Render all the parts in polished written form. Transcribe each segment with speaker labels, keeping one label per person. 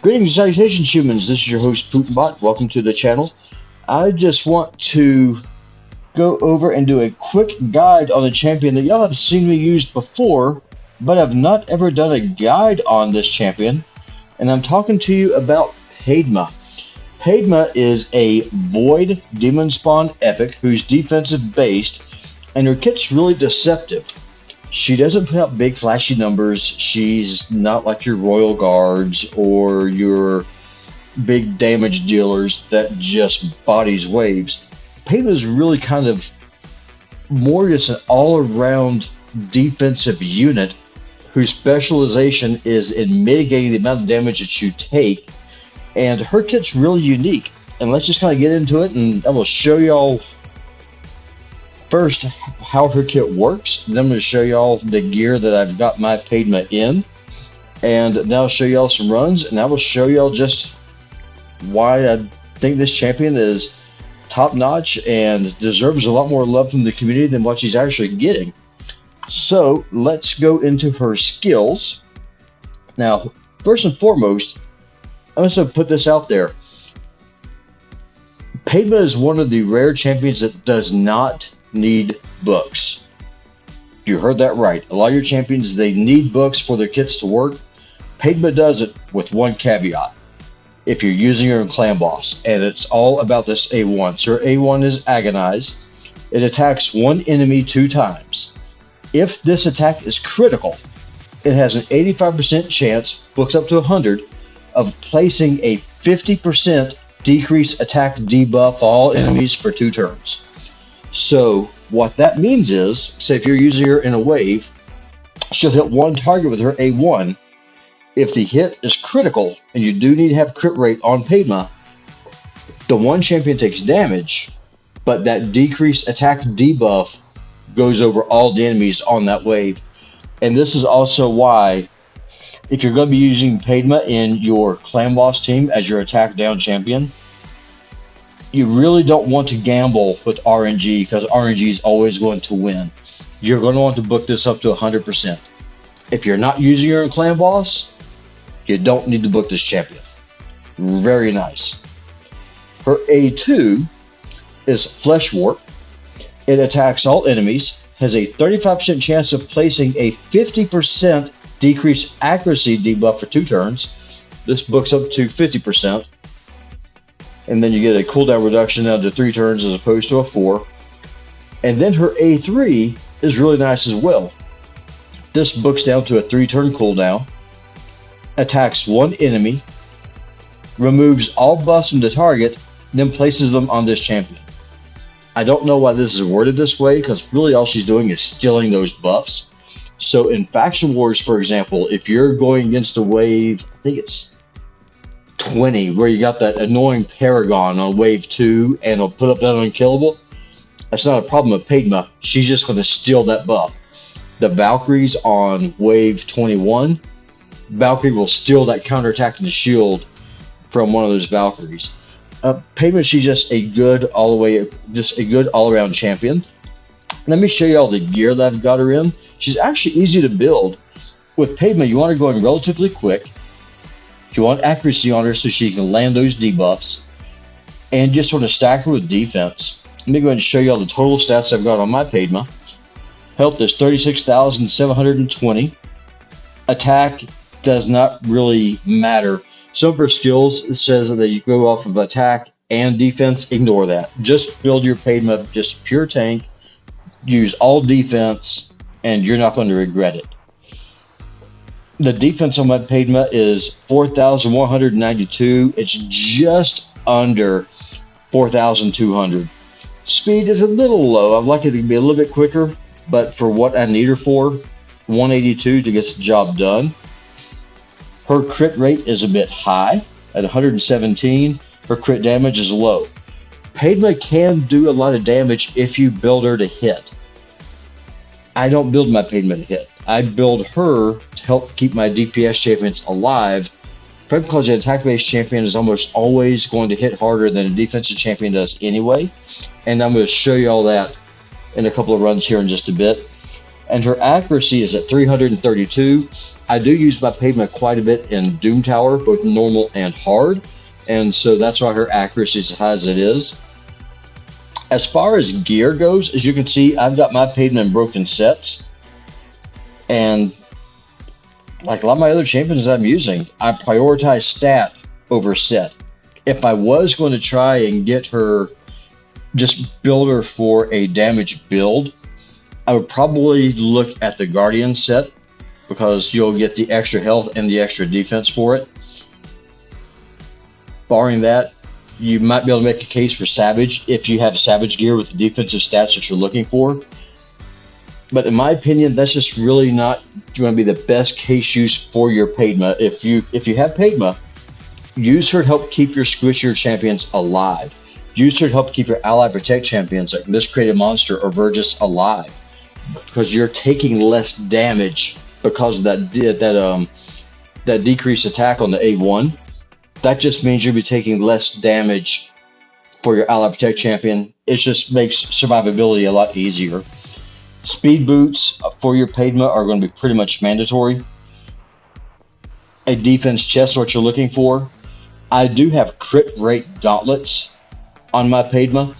Speaker 1: Greetings and salutations, humans. This is your host, Peydma. Welcome to the channel. I just want to go over and do a quick guide on a champion that y'all have seen me use before, but I've not ever done a guide on this champion, and I'm talking to you about Peydma. Peydma is a Void Demonspawn epic who's defensive based, and her kit's really deceptive. She doesn't put out big flashy numbers. She's not like your Royal Guards or your big damage dealers that just bodies waves. Peydma is really kind of more just an all-around defensive unit whose specialization is in mitigating the amount of damage that you take, and her kit's really unique. And let's just kind of get into it, and I will show y'all first how her kit works. Then I'm going to show y'all the gear that I've got my Peydma in, and then I'll show y'all some runs, and I will show y'all just why I think this champion is top-notch and deserves a lot more love from the community than what she's actually getting. So let's go into her skills. Now, first and foremost, I'm just going to put this out there. Peydma is one of the rare champions that does not need books. You heard that right. A lot of your champions, they need books for their kits to work. Peydma does it with one caveat. If you're using her in Clan Boss, and it's all about this A1. So her A1 is Agonize. It attacks one enemy 2 times. If this attack is critical, it has an 85% chance, books up to 100, of placing a 50% decrease attack debuff all enemies for 2 turns. So what that means is, say if you're using her in a wave, she'll hit one target with her A1. If the hit is critical, and you do need to have crit rate on Peydma, the one champion takes damage, but that decreased attack debuff goes over all the enemies on that wave. And this is also why, if you're going to be using Peydma in your Clan Boss team as your attack down champion, you really don't want to gamble with RNG, because RNG is always going to win. You're going to want to book this up to 100%. If you're not using her in Clan Boss, you don't need to book this champion. Very nice. Her A2 is Flesh Warp. It attacks all enemies, has a 35% chance of placing a 50% decreased accuracy debuff for 2 turns. This books up to 50%. And then you get a cooldown reduction down to 3 turns as opposed to a 4. And then her A3 is really nice as well. This books down to a 3-turn cooldown, attacks one enemy, removes all buffs from the target, then places them on this champion. I don't know why this is worded this way, because really all she's doing is stealing those buffs. So in Faction Wars, for example, if you're going against a wave, I think it's 20, where you got that annoying Paragon on wave 2 and it'll put up that unkillable, that's not a problem with Peydma. She's just going to steal that buff. The Valkyries on wave 21, Valkyrie will steal that counterattack and the shield from one of those Valkyries. Peydma, she's just a good all-around champion. Let me show you all the gear that I've got her in. She's actually easy to build. With Peydma, you want her going relatively quick. You want accuracy on her so she can land those debuffs, and just sort of stack her with defense. Let me go ahead and show you all the total stats I've got on my Peydma. Health is 36,720. Attack does not really matter. Some of her skills, it says that you go off of attack and defense. Ignore that. Just build your Peydma, just pure tank. Use all defense, and you're not going to regret it. The defense on my Peydma is 4,192. It's just under 4,200. Speed is a little low. I'd like it to be a little bit quicker, but for what I need her for, 182 to get the job done. Her crit rate is a bit high at 117. Her crit damage is low. Peydma can do a lot of damage if you build her to hit. I don't build my Peydma to hit. I build her to help keep my DPS champions alive, because an attack-based champion is almost always going to hit harder than a defensive champion does anyway. And I'm going to show you all that in a couple of runs here in just a bit. And her accuracy is at 332. I do use my Peydma quite a bit in Doom Tower, both normal and hard, and so that's why her accuracy is as high as it is. As far as gear goes, as you can see, I've got my Peydma in broken sets, and like a lot of my other champions that I'm using, I prioritize stat over set. If I was going to try and get her, just build her for a damage build, I would probably look at the Guardian set, because you'll get the extra health and the extra defense for it. Barring that, you might be able to make a case for Savage if you have Savage gear with the defensive stats that you're looking for. But in my opinion, that's just really not going to be the best case use for your Peydma. If you have Peydma, use her to help keep your squishier champions alive. Use her to help keep your ally protect champions like Miscreated Monster or Vergis alive, because you're taking less damage because of that decreased attack on the A1. That just means you'll be taking less damage for your ally protect champion. It just makes survivability a lot easier. Speed boots for your Peydma are going to be pretty much mandatory. A defense chest, what you're looking for. I do have crit rate gauntlets on my Peydma.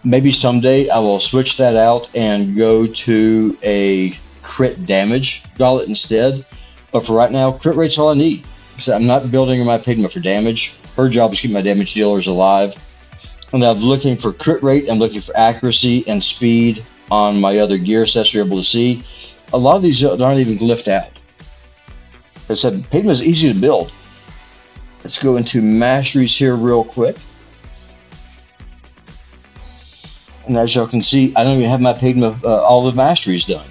Speaker 1: Maybe someday I will switch that out and go to a crit damage gauntlet instead. But for right now, crit rate's all I need. So I'm not building my Peydma for damage. Her job is to keep my damage dealers alive. And I'm looking for crit rate, I'm looking for accuracy and speed on my other gear sets you're able to see. A lot of these aren't even glyphed out. Like I said, Peydma is easy to build. Let's go into masteries here real quick. And as y'all can see, I don't even have my Peydma all the masteries done.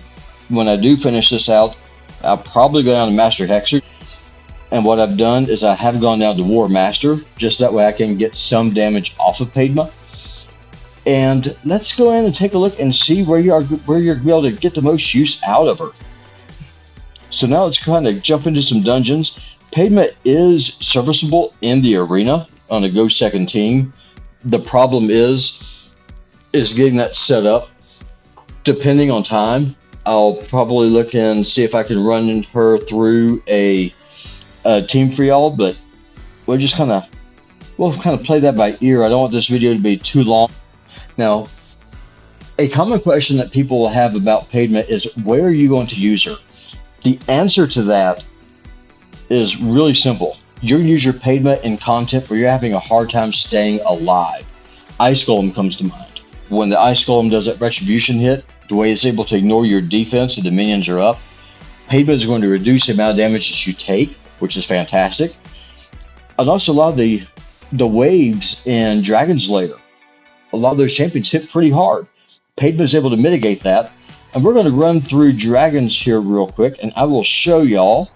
Speaker 1: When I do finish this out, I'll probably go down to Master Hexer. And what I've done is I have gone down to War Master, just that way I can get some damage off of Peydma. And let's go in and take a look and see where you're going to be able to get the most use out of her. So now let's kind of jump into some dungeons. Peydma is serviceable in the arena on a go second team. The problem is getting that set up. Depending on time, I'll probably look and see if I can run her through a team for y'all, but we'll kind of play that by ear. I don't want this video to be too long. Now, a common question that people will have about Peydma is, where are you going to use her? The answer to that is really simple. You're going to use your Peydma in content where you're having a hard time staying alive. Ice Golem comes to mind. When the Ice Golem does that retribution hit, the way it's able to ignore your defense and the minions are up, Peydma is going to reduce the amount of damage that you take, which is fantastic. And also a lot of the waves in Dragon's Lair, a lot of those champions hit pretty hard. Peydma is able to mitigate that. And we're going to run through dragons here real quick, and I will show y'all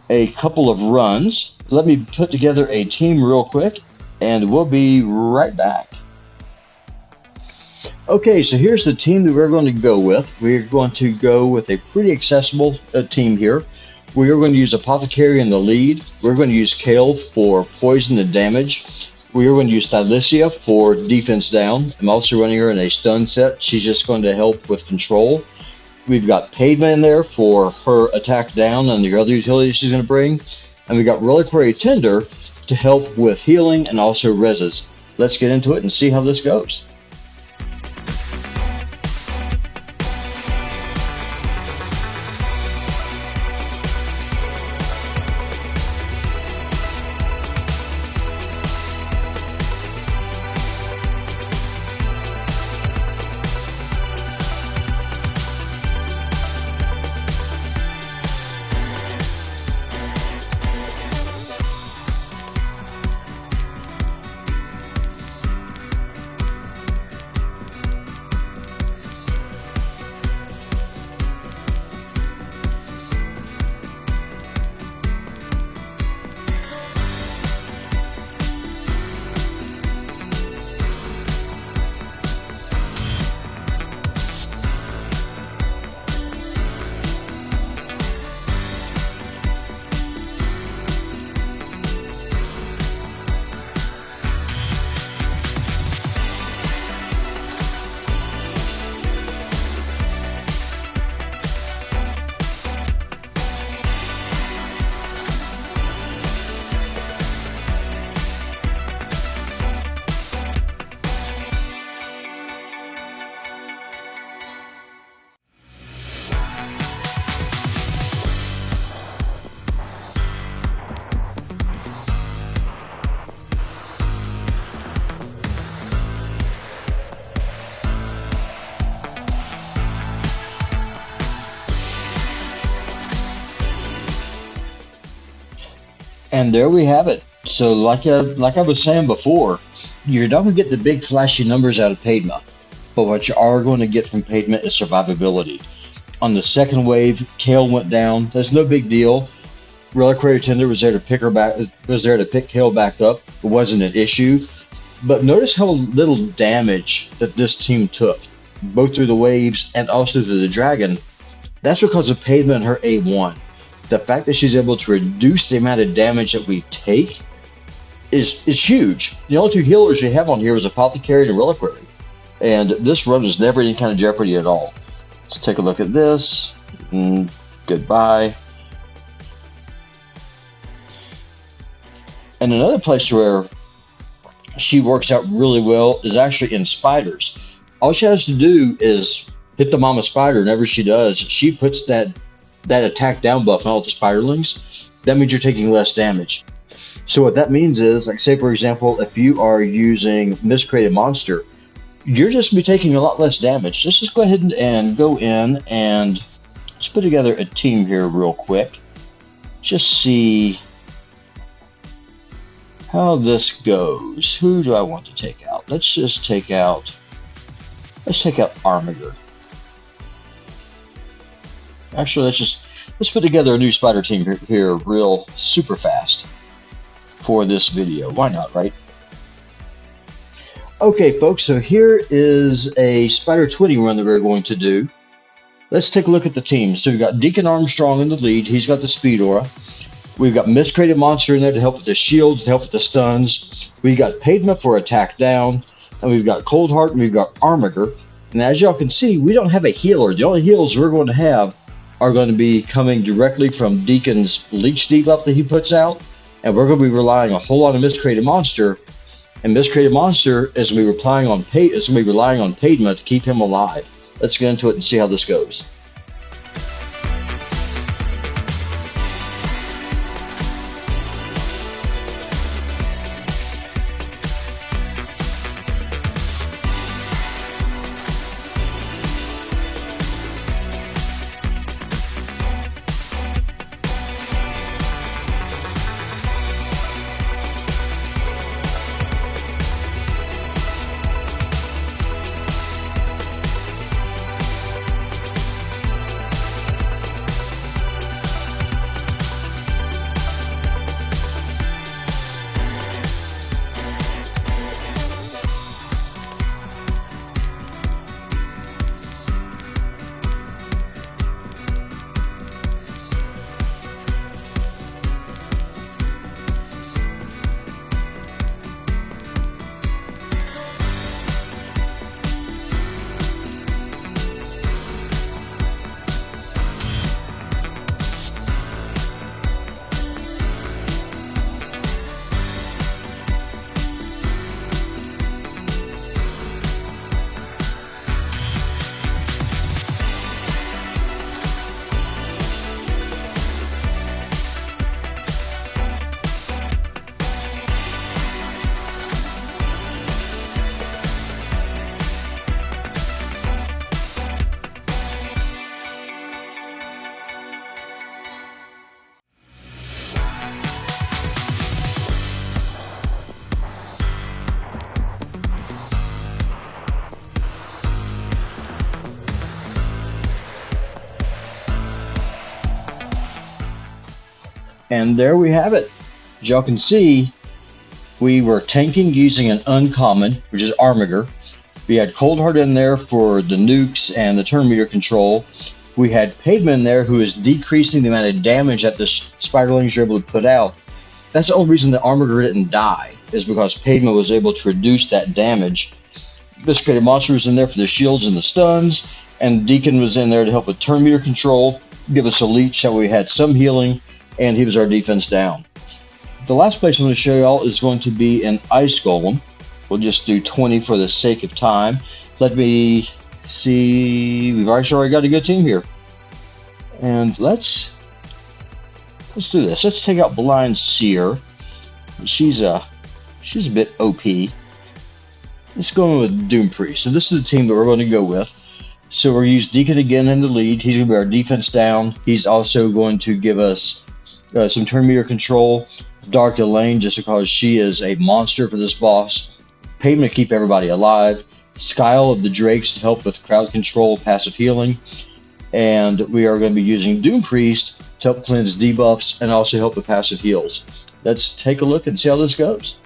Speaker 1: a couple of runs. Let me put together a team real quick, and we'll be right back. Okay, so here's the team that we're going to go with. We're going to go with a pretty accessible team here. We are going to use Apothecary in the lead. We're going to use Kale for poison and damage. We are going to use Stylicia for defense down. I'm also running her in a stun set. She's just going to help with control. We've got Peydma in there for her attack down and the other utilities she's going to bring. And we got Reliquary Tender to help with healing and also reses. Let's get into it and see how this goes. And there we have it. So like I was saying before, you're not going to get the big flashy numbers out of Peydma, but what you are going to get from Peydma is survivability. On the second wave, Kale went down. That's no big deal. Reliquary Tender was there to pick her back. Was there to pick Kale back up. It wasn't an issue. But notice how little damage that this team took, both through the waves and also through the dragon. That's because of Peydma and her A1. The fact that she's able to reduce the amount of damage that we take is huge. The only two healers we have on here is Apothecary and Reliquary. And this run is never any kind of jeopardy at all. Let's take a look at this. Goodbye. And another place where she works out really well is actually in spiders. All she has to do is hit the mama spider. Whenever she does, she puts that attack down buff on all the spiderlings. That means you're taking less damage. So what that means is, like, say for example, if you are using Miscreated Monster, you're just going to be taking a lot less damage. Let's just go ahead and go in and let's put together a team here real quick. Just see how this goes. Who do I want to take out? Let's take out Armiger. Actually, let's put together a new spider team here real super fast for this video. Why not, right? Okay, folks, so here is a Spider 20 run that we're going to do. Let's take a look at the team. So we've got Deacon Armstrong in the lead. He's got the speed aura. We've got Miscreated Monster in there to help with the shields, to help with the stuns. We've got Peydma for attack down. And we've got Coldheart and we've got Armiger. And as y'all can see, we don't have a healer. The only heals we're going to have are going to be coming directly from Deacon's leech debuff that he puts out. And we're going to be relying a whole lot on Miscreated Monster. And Miscreated Monster is going to be relying on Peydma to keep him alive. Let's get into it and see how this goes. And there we have it. As y'all can see, we were tanking using an uncommon, which is Armiger. We had Coldheart in there for the nukes and the turn meter control. We had Peydma in there, who is decreasing the amount of damage that the spiderlings are able to put out. That's the only reason that Armiger didn't die, is because Peydma was able to reduce that damage. Miscreated Monster was in there for the shields and the stuns, and Deacon was in there to help with turn meter control, give us a leech so we had some healing, and he was our defense down. The last place I'm going to show y'all is going to be an Ice Golem. We'll just do 20 for the sake of time. Let me see. We've already got a good team here. And let's do this. Let's take out Blind Seer. She's a bit OP. Let's go in with Doom Priest. So this is the team that we're going to go with. So we'll use Deacon again in the lead. He's going to be our defense down. He's also going to give us some turn meter control. Dark Elaine, just because she is a monster for this boss. Peydma to keep everybody alive. Skyle of the Drakes to help with crowd control, passive healing. And we are going to be using Doom Priest to help cleanse debuffs and also help with passive heals. Let's take a look and see how this goes.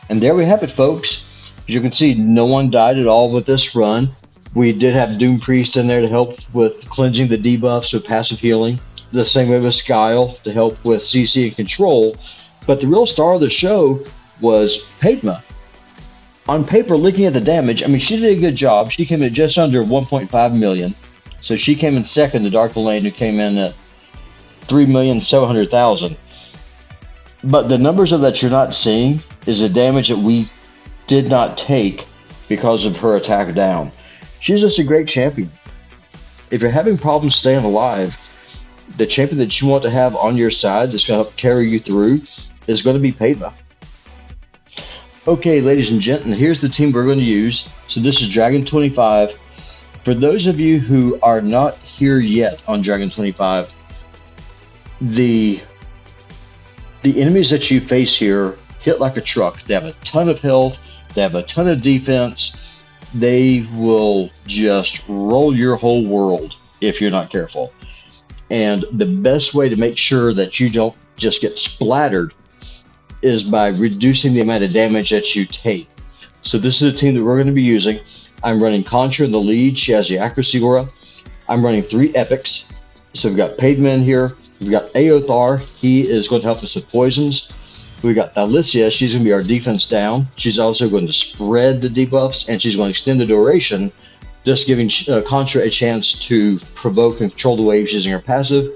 Speaker 1: And there we have it, folks. As you can see, no one died at all with this run. We did have Doom Priest in there to help with cleansing the debuffs with passive healing. The same way with Skyle to help with CC and control. But the real star of the show was Peydma. On paper, looking at the damage, I mean, she did a good job. She came in at just under 1.5 million. So she came in second to Dark Elaine, who came in at 3,700,000. But the numbers of that you're not seeing is the damage that we did not take because of her attack down. She's just a great champion. If you're having problems staying alive, the champion that you want to have on your side that's going to help carry you through is going to be Peydma. Okay, ladies and gentlemen, here's the team we're going to use. So this is Dragon 25. For those of you who are not here yet on Dragon 25, the enemies that you face here hit like a truck. They have a ton of health. They have a ton of defense. They will just roll your whole world if you're not careful. And the best way to make sure that you don't just get splattered is by reducing the amount of damage that you take. So this is a team that we're going to be using. I'm running Contra in the lead. She has the accuracy aura. I'm running 3 epics. So we've got Peydma in here. We've got Aothar. He is going to help us with poisons. We've got Thalicia. She's going to be our defense down. She's also going to spread the debuffs, and she's going to extend the duration, just giving Contra a chance to provoke and control the waves using her passive.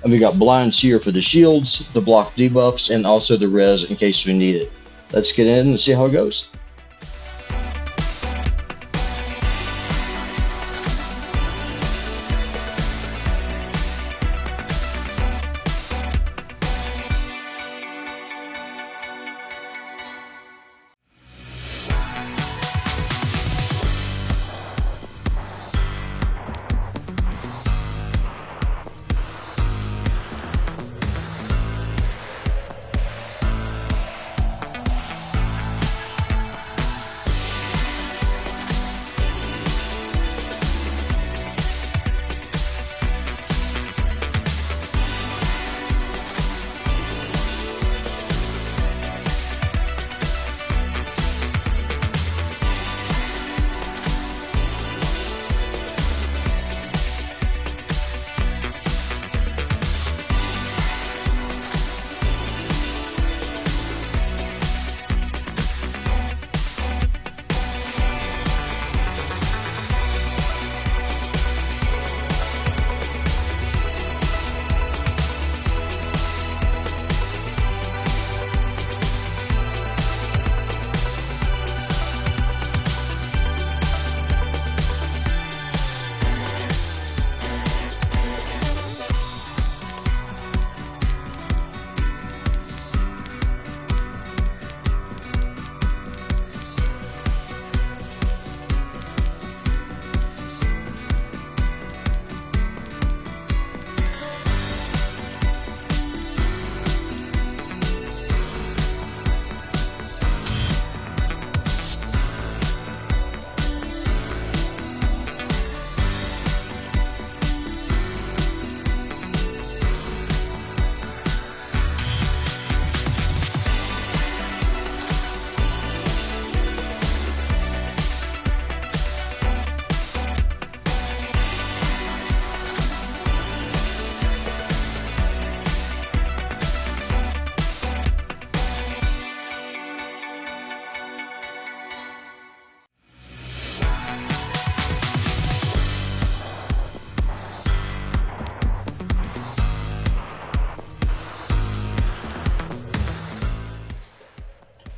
Speaker 1: And we got Blind Seer for the shields, the block debuffs, and also the res in case we need it. Let's get in and see how it goes.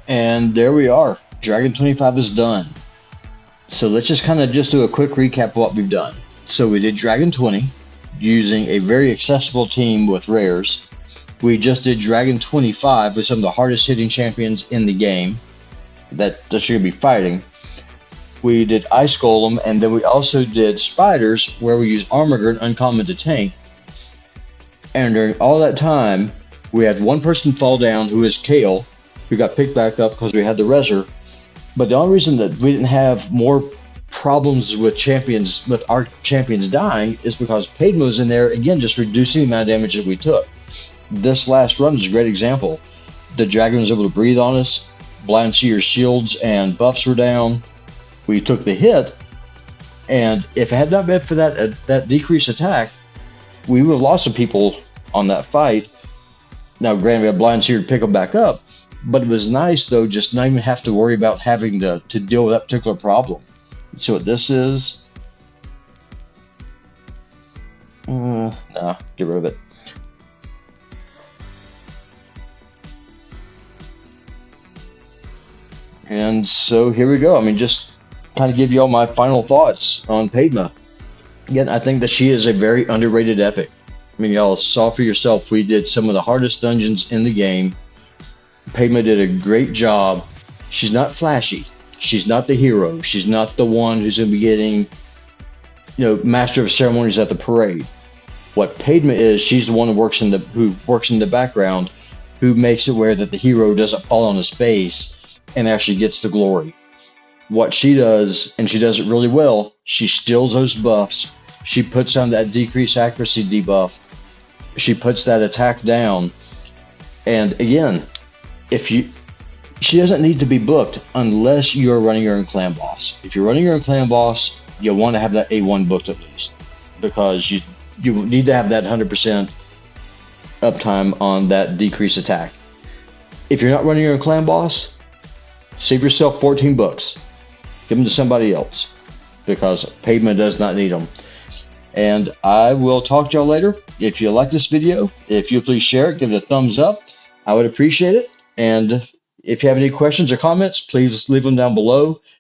Speaker 1: And there we are. Dragon 25 is done. So let's just kind of do a quick recap of what we've done. So we did Dragon 20 using a very accessible team with rares. We just did Dragon 25 with some of the hardest hitting champions in the game that you're going to be fighting. We did Ice Golem, and then we also did Spiders, where we used Armor and Uncommon to tank. And during all that time, we had one person fall down, who is Kale, who got picked back up because we had the Reser. But the only reason that we didn't have more problems with our champions dying is because Peydma was in there, again, just reducing the amount of damage that we took. This last run is a great example. The dragon was able to breathe on us, Blind Seer's shields and buffs were down. We took the hit, and if it had not been for that decreased attack, we would have lost some people on that fight. Now, granted, we had Blind Seer to pick them back up, but it was nice, though, just not even have to worry about having to deal with that particular problem. Let's see what this is. Nah, get rid of it. And so here we go. I mean, just kind of give you all my final thoughts on Peydma. Again, I think that she is a very underrated epic. I mean, y'all saw for yourself, we did some of the hardest dungeons in the game. Peydma did a great job. She's not flashy. She's not the hero. She's not the one who's going to be getting, Master of Ceremonies at the parade. What Peydma is, she's the one who works in the background, who makes it where that the hero doesn't fall on his face and actually gets the glory. What she does, and she does it really well, she steals those buffs. She puts on that decreased accuracy debuff. She puts that attack down. And again, she doesn't need to be booked unless you're running her in clan boss. If you're running her in clan boss, you want to have that A1 booked at least, because you need to have that 100% uptime on that decreased attack. If you're not running her in clan boss, save yourself 14 books. Give them to somebody else, because Peydma does not need them. And I will talk to y'all later. If you like this video, if you'll please share it, give it a thumbs up. I would appreciate it. And if you have any questions or comments, please leave them down below.